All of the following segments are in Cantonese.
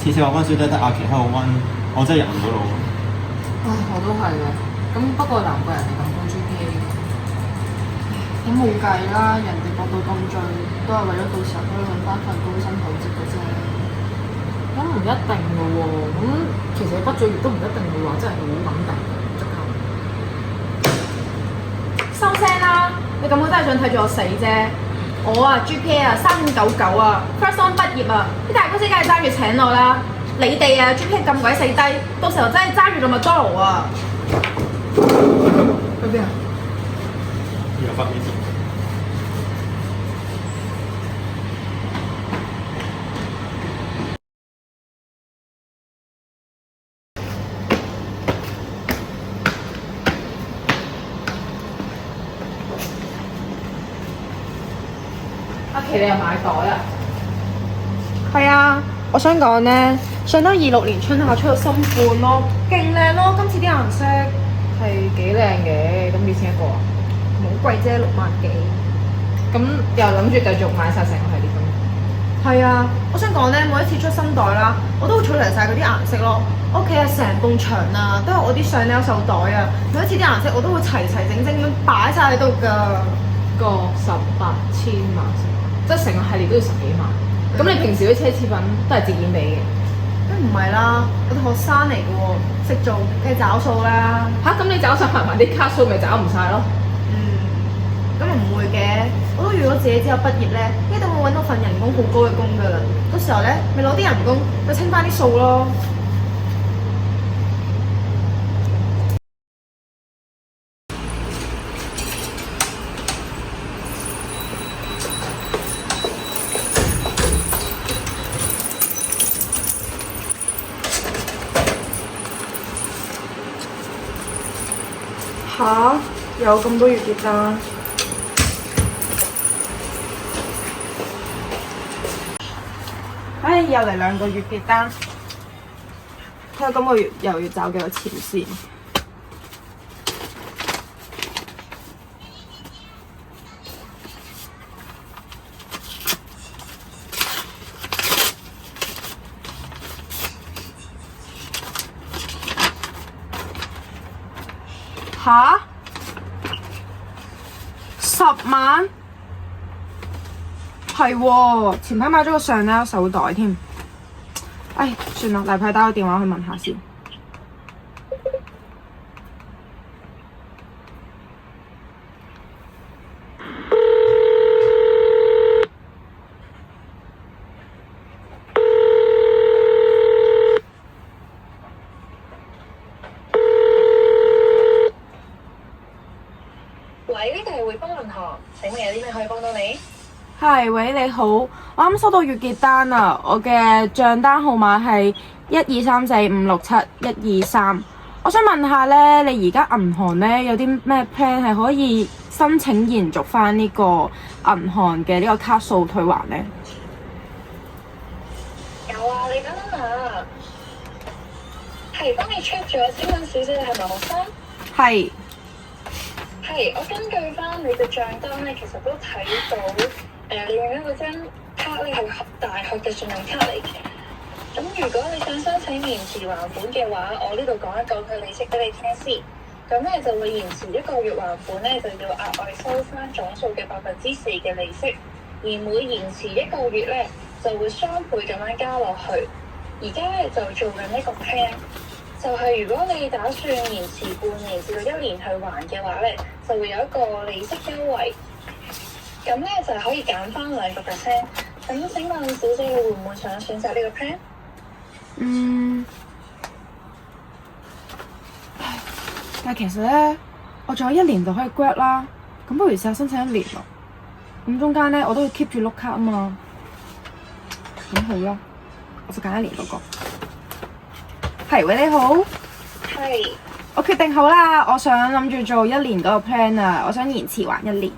次次話温水都係得阿琪喺度温，我真係入唔到腦。唉，我都係嘅。咁不過難怪人哋咁高 GPA。咁冇計啦，人哋搏到咁盡，都係為咗到時候可以揾翻份高薪厚職嘅啫。咁唔一定嘅喎。咁其實畢咗業都唔一定會話真係好穩定嘅，即刻。收聲啦！你咁我真係想睇住我死啫。我啊 GPA 啊3.99啊 ，first on 畢業啊，啲大公司梗係爭住請我啦。你哋啊 GPA 咁鬼死低，到時候真係爭住做麥當勞啊！去邊啊？又發面試。阿琪，你又買袋啊？係啊，我想講呢，上得26年春夏出到新款咯，勁靚咯，今次啲顏色係幾靚嘅，咁幾錢一個啊？好貴啫，6萬幾。咁又諗住繼續買晒成個系列咁？係啊，我想講呢，每一次出新袋啦，我都會儲齊晒嗰啲顏色咯。屋企啊，成埲牆啊，都係我啲上 nail 手袋啊，每一次啲顏色我都會齊齊整整咁擺晒喺度㗎。個18千萬，即係成個系列都要10幾萬。咁你平時啲奢侈品都係自己俾嘅？梗唔係啦，我哋學生嚟嘅喎，識做梗係找數啦。咁你找晒埋啲卡數，咪找唔晒咯？咁唔會嘅，我都預咗自己之後畢業咧，一定會揾到份人工好高嘅工㗎啦。到時候咧，咪攞啲人工去清翻啲數咯。吓？有咁多月結單？唉，又嚟2個月結單，睇下今個月又要找幾多錢先。吓？10萬？係喎，前排買咗個上 nail 手袋添。唉，算啦，例牌打個電話去問下先。喂，呢度係匯豐銀行，請問有啲咩可以幫到你？係，喂，你好，我啱收到月結單啊，我嘅帳單號碼係1234567-123。我想問下咧，你而家銀行咧有啲咩 plan 係可以申請延續翻呢個銀行嘅呢個卡數退還咧？有啊，你等等下，係幫你 check 咗，請問小姐你係咪學生？係。係，我根據翻你嘅帳單咧，其實都睇到，你用緊嗰張卡咧係大學嘅信用卡嚟嘅。咁如果你想申請延遲還款嘅話，我呢度講一講佢利息俾你聽先。咁咧就會延遲1個月還款咧，就要額外收翻總數嘅4%嘅利息，而每延遲1個月咧，就會雙倍咁樣加落去。而家咧就做緊一個 plan。就係如果你打算延遲半年至到1年去還嘅話咧，就會有一個利息優惠。咁咧就可以減翻2%。咁請問小姐你會唔會想選擇呢個 plan？但係其實咧，我仲有1年就可以 grad 啦，咁不如試下申請1年咯。咁中間咧我都要 keep 住碌卡啊嘛。咁好啦，我就揀1年嗰個。係，喂，你好。係。我決定好啦，我想諗住做1年嗰個 plan 啊，我想延遲還1年。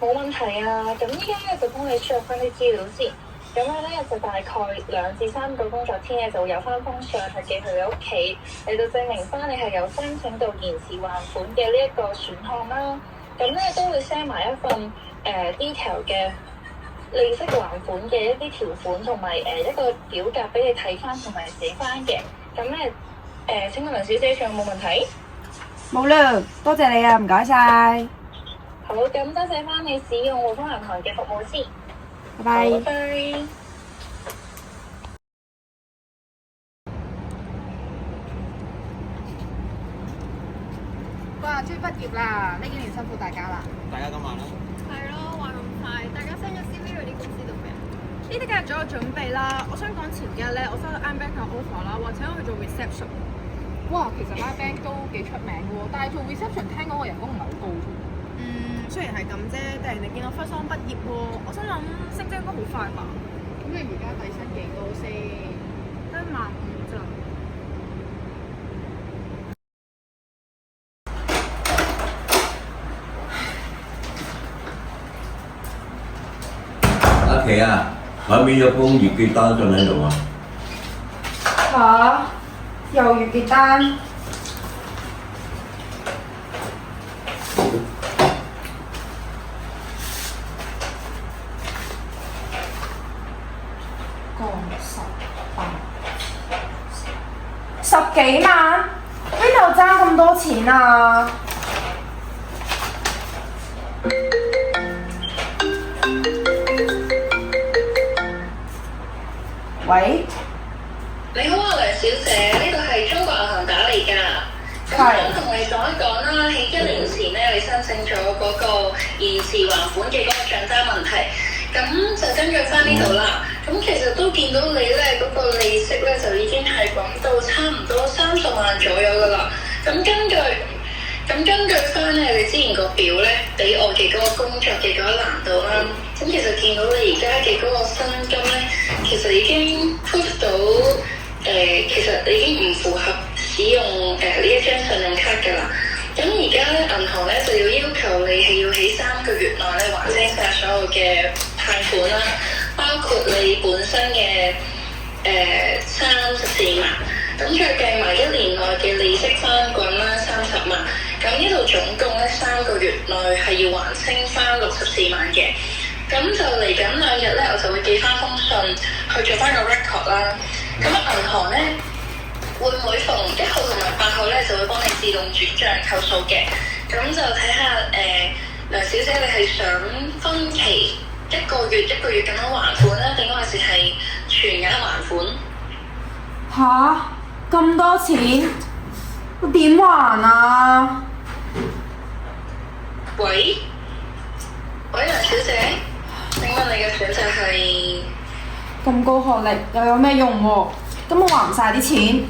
冇問題啊，咁依家咧就幫你輸入翻啲資料先。咁樣咧就大概2至3個工作天咧就會有翻封信去寄去你屋企，嚟到證明翻你係有申請到延遲還款嘅呢一個選項啦。咁咧都會 send 埋一份detail 嘅利息還款嘅一啲條款同埋一個表格俾你睇翻同埋寫翻嘅。咁咧請問梁小姐仲有冇問題？冇啦，多謝你啊，唔該晒，好，咁多謝翻你使用匯豐銀行嘅服務先。拜拜。拜拜。哇，終於畢業啦！呢幾年辛苦大家啦。大家今晚啦。係咯，話咁快，大家 send 咗 CV 去啲公司度未啊？呢啲梗係早有準備啦。我想講前幾日咧，我收到 iBank 嘅 offer 啦，話請我去做 reception。哇，其實 iBank 都幾出名嘅喎，但係做 reception 聽講個人工唔係好高啫。雖然係咁啫，但係人哋見我 first on 畢業喎，我心諗升職應該好快吧？咁你而家底薪幾多先？得15000咋？阿琪啊，買邊咗封月結單仲喺度啊？嚇！又月結單？10幾萬？邊度爭咁多錢啊？喂？你好啊，梁小姐，呢個係中國銀行打嚟㗎。咁想同你講一講啦，喺1年前咧，你申請咗嗰個延遲還款嘅嗰個帳單問題，咁就根據翻呢度啦。咁其實都見到你咧嗰個利息咧就已經係滾到差唔多30萬左右㗎啦。咁根據翻咧你之前個表咧俾我嘅嗰個工作嘅嗰個難度啦，咁其實見到你而家嘅嗰個薪金咧，其實已經 prove 到其實你已經唔符合使用呢一張信用卡㗎啦。咁而家咧銀行咧就要求你係要喺3個月內咧還清晒所有嘅貸款啦，包括你本身嘅34萬，咁再計埋1年內嘅利息翻滾啦30萬，咁呢度總共咧3個月內係要還清翻64萬嘅。咁就嚟緊2日咧，我就會寄翻封信去做翻個 record 啦。咁銀行咧會每逢1號同埋8號咧就會幫你自動轉帳扣數嘅。咁就睇下梁小姐你係想分期1個月1個月咁樣還款咧，定還是係全額還款？吓？咁多錢？我點還啊？喂，梁小姐，請問你嘅選擇係？咁高學歷又有咩用喎？根本還唔晒啲錢。